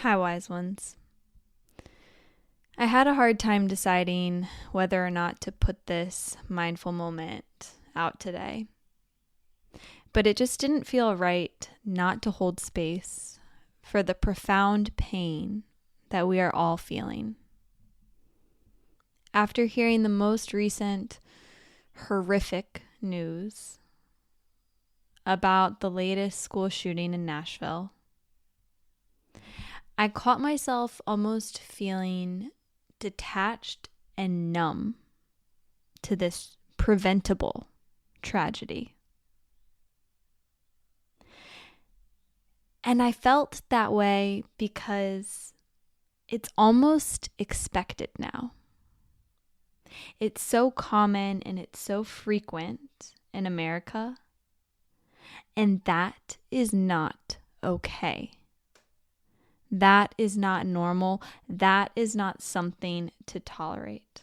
Hi, wise ones. I had a hard time deciding whether or not to put this mindful moment out today, but it just didn't feel right not to hold space for the profound pain that we are all feeling. After hearing the most recent horrific news about the latest school shooting in Nashville, I caught myself almost feeling detached and numb to this preventable tragedy. And I felt that way because it's almost expected now. It's so common and it's so frequent in America, and that is not okay. That is not normal. That is not something to tolerate.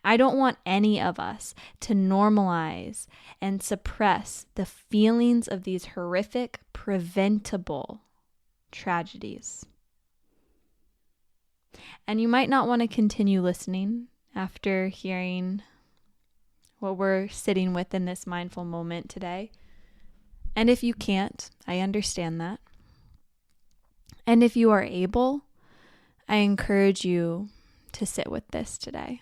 I don't want any of us to normalize and suppress the feelings of these horrific, preventable tragedies. And you might not want to continue listening after hearing what we're sitting with in this mindful moment today. And if you can't, I understand that. And if you are able, I encourage you to sit with this today.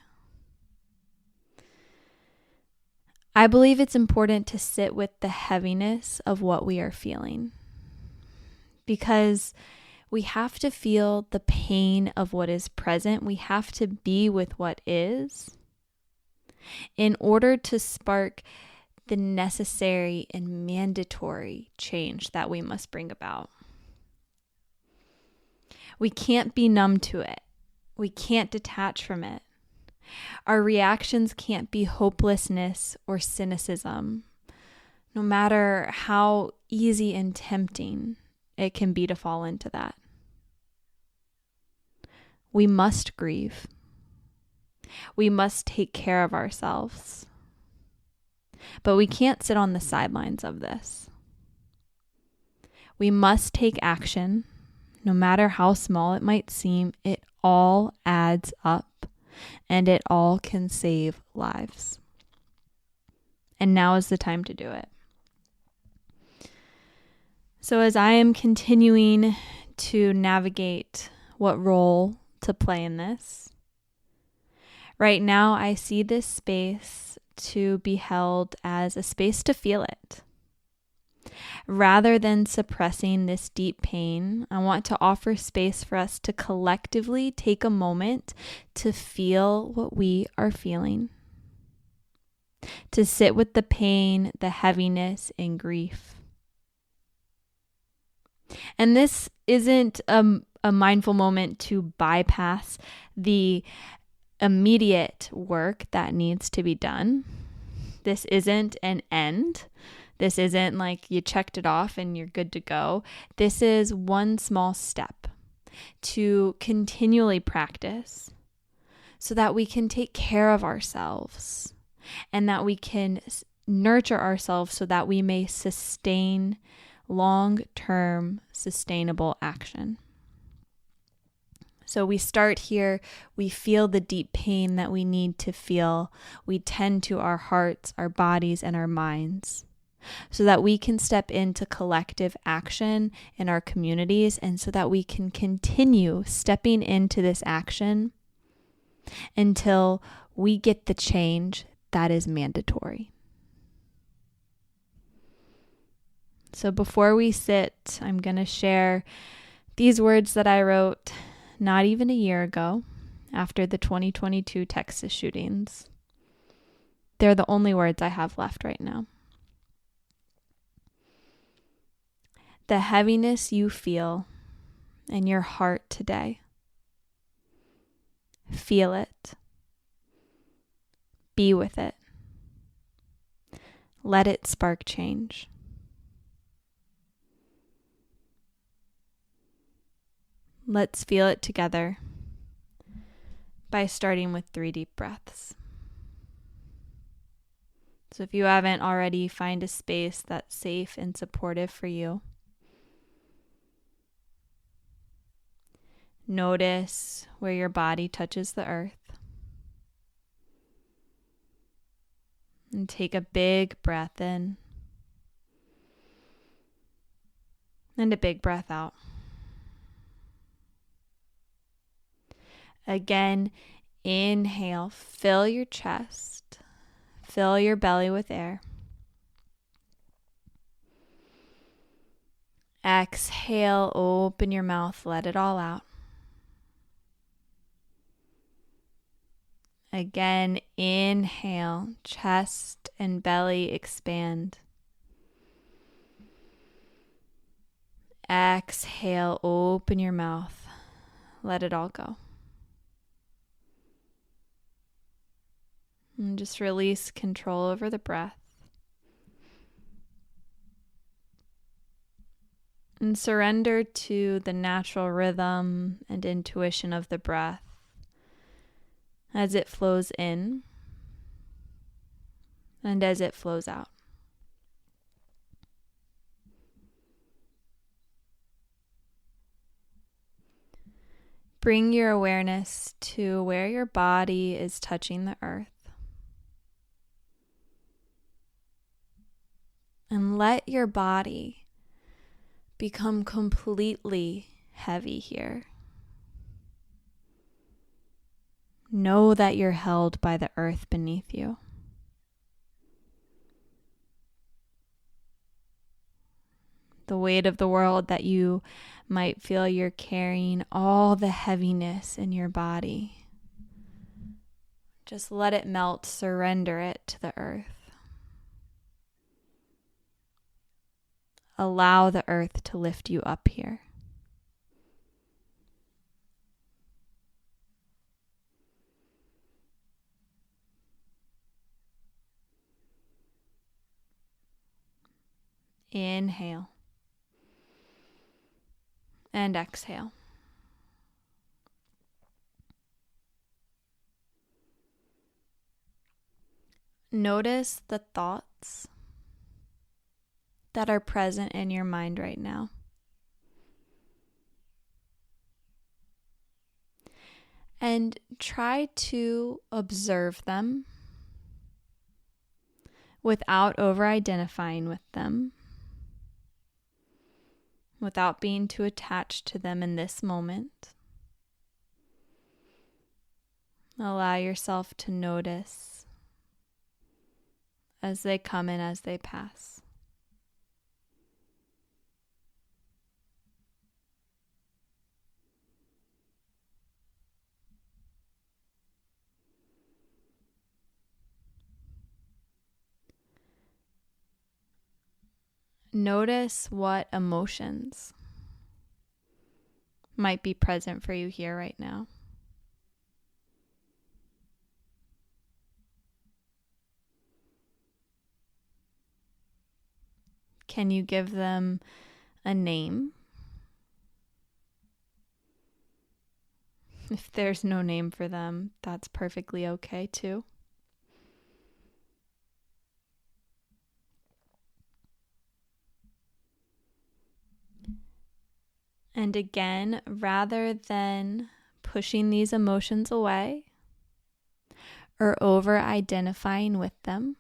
I believe it's important to sit with the heaviness of what we are feeling, because we have to feel the pain of what is present. We have to be with what is in order to spark the necessary and mandatory change that we must bring about. We can't be numb to it. We can't detach from it. Our reactions can't be hopelessness or cynicism, no matter how easy and tempting it can be to fall into that. We must grieve. We must take care of ourselves. But we can't sit on the sidelines of this. We must take action. No matter how small it might seem, it all adds up and it all can save lives. And now is the time to do it. So as I am continuing to navigate what role to play in this, right now I see this space to be held as a space to feel it. Rather than suppressing this deep pain, I want to offer space for us to collectively take a moment to feel what we are feeling, to sit with the pain, the heaviness, and grief. And this isn't a mindful moment to bypass the immediate work that needs to be done. This isn't an end. This isn't like you checked it off and you're good to go. This is one small step to continually practice so that we can take care of ourselves and that we can nurture ourselves so that we may sustain long-term sustainable action. So we start here, we feel the deep pain that we need to feel. We tend to our hearts, our bodies, and our minds, so that we can step into collective action in our communities and so that we can continue stepping into this action until we get the change that is mandatory. So before we sit, I'm going to share these words that I wrote not even a year ago after the 2022 Texas shootings. They're the only words I have left right now. The heaviness you feel in your heart today, feel it. Be with it. Let it spark change. Let's feel it together by starting with 3 deep breaths. So if you haven't already, find a space that's safe and supportive for you. Notice where your body touches the earth. And take a big breath in. And a big breath out. Again, inhale, fill your chest, fill your belly with air. Exhale, open your mouth, let it all out. Again, inhale, chest and belly expand. Exhale, open your mouth, let it all go. And just release control over the breath. And surrender to the natural rhythm and intuition of the breath as it flows in and as it flows out. Bring your awareness to where your body is touching the earth. And let your body become completely heavy here. Know that you're held by the earth beneath you. The weight of the world that you might feel you're carrying, all the heaviness in your body. Just let it melt, surrender it to the earth. Allow the earth to lift you up here. Inhale. And exhale. Notice the thoughts that are present in your mind right now. And try to observe them without over-identifying with them, without being too attached to them in this moment. Allow yourself to notice as they come and as they pass. Notice what emotions might be present for you here right now. Can you give them a name? If there's no name for them, that's perfectly okay too. And again, rather than pushing these emotions away or over-identifying with them,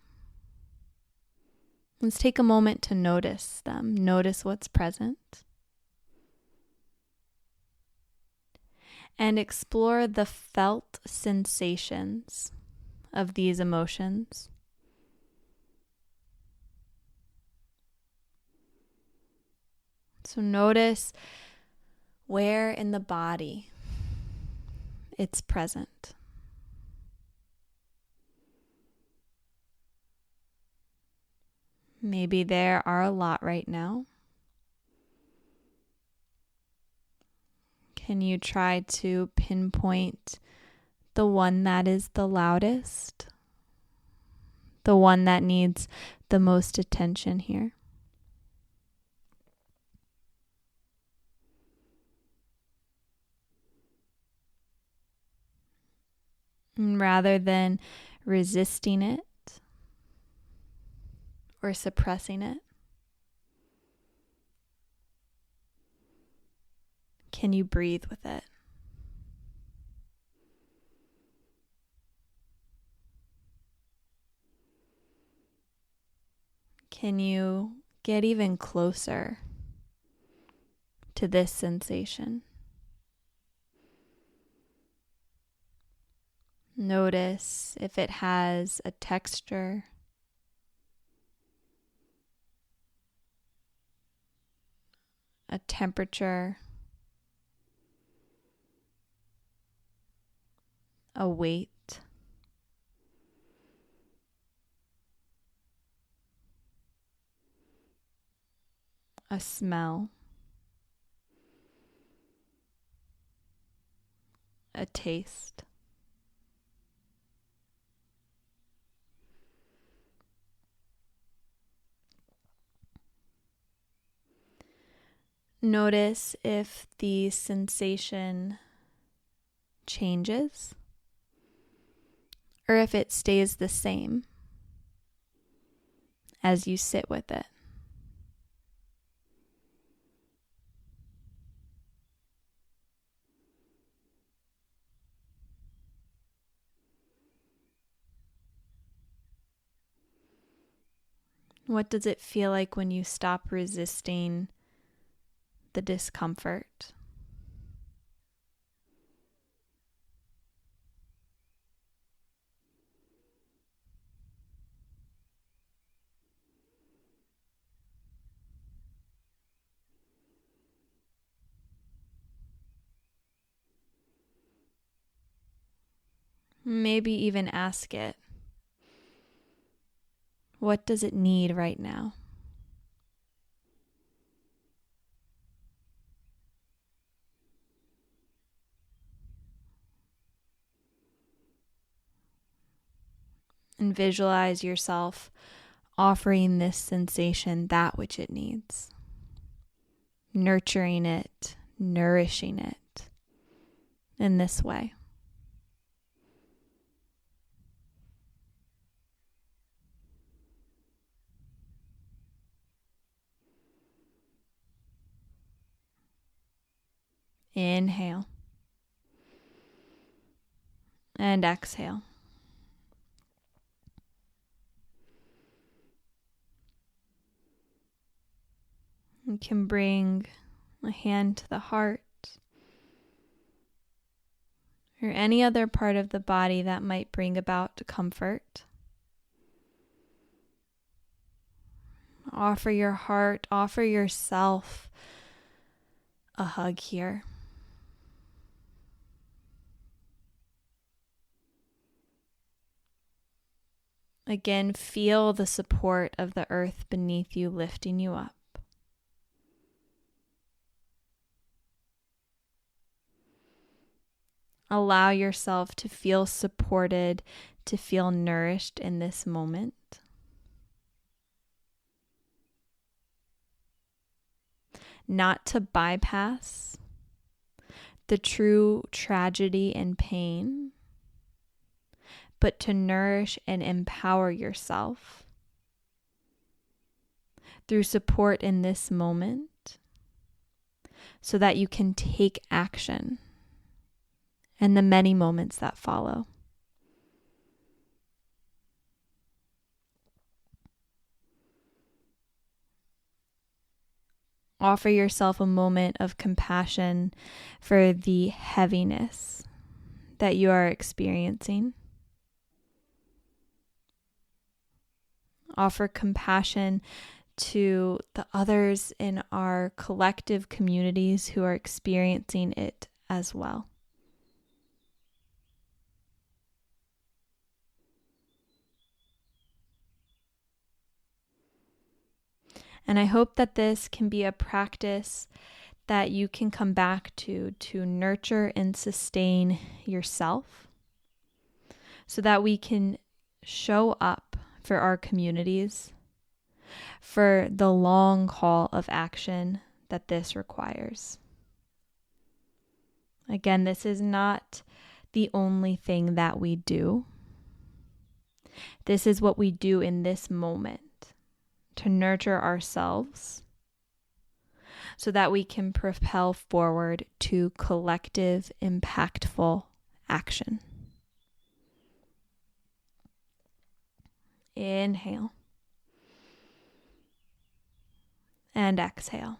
let's take a moment to notice them. Notice what's present. And explore the felt sensations of these emotions. So notice where in the body it's present. Maybe there are a lot right now. Can you try to pinpoint the one that is the loudest? The one that needs the most attention here? And rather than resisting it or suppressing it, can you breathe with it? Can you get even closer to this sensation? Notice if it has a texture, a temperature, a weight. A smell, a taste. Notice if the sensation changes or if it stays the same as you sit with it. What does it feel like when you stop resisting the discomfort? Maybe even ask it, what does it need right now? And visualize yourself offering this sensation that which it needs, nurturing it, nourishing it in this way. Inhale and exhale. You can bring a hand to the heart or any other part of the body that might bring about comfort. Offer your heart, offer yourself a hug here. Again, feel the support of the earth beneath you lifting you up. Allow yourself to feel supported, to feel nourished in this moment. Not to bypass the true tragedy and pain, but to nourish and empower yourself through support in this moment so that you can take action in the many moments that follow. Offer yourself a moment of compassion for the heaviness that you are experiencing. Offer compassion to the others in our collective communities who are experiencing it as well. And I hope that this can be a practice that you can come back to nurture and sustain yourself so that we can show up for our communities for the long haul of action that this requires. Again, this is not the only thing that we do. This is what we do in this moment to nurture ourselves so that we can propel forward to collective, impactful action. Inhale and exhale.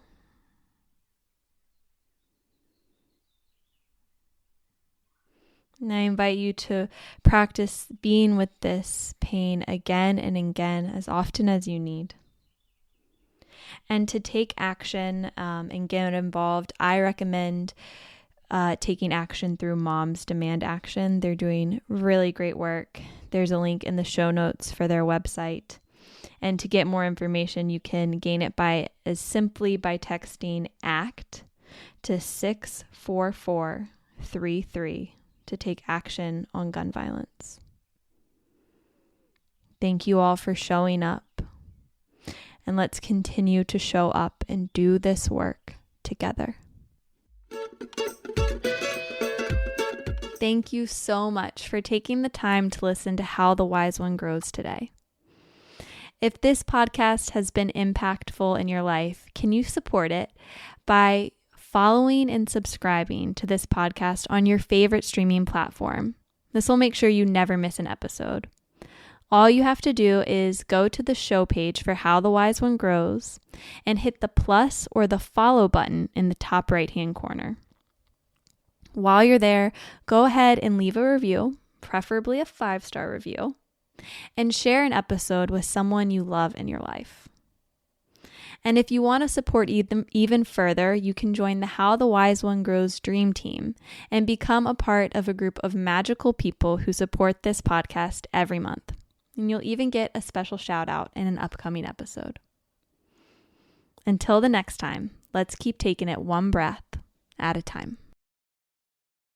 And I invite you to practice being with this pain again and again as often as you need. And to take action and get involved, I recommend taking action through Moms Demand Action. They're doing really great work. There's a link in the show notes for their website. And to get more information, you can gain it by texting ACT to 64433 to take action on gun violence. Thank you all for showing up. And let's continue to show up and do this work together. Thank you so much for taking the time to listen to How the Wise One Grows today. If this podcast has been impactful in your life, can you support it by following and subscribing to this podcast on your favorite streaming platform? This will make sure you never miss an episode. All you have to do is go to the show page for How the Wise One Grows and hit the plus or the follow button in the top right-hand corner. While you're there, go ahead and leave a review, preferably a 5-star review, and share an episode with someone you love in your life. And if you want to support even further, you can join the How the Wise One Grows Dream Team and become a part of a group of magical people who support this podcast every month. And you'll even get a special shout out in an upcoming episode. Until the next time, let's keep taking it one breath at a time.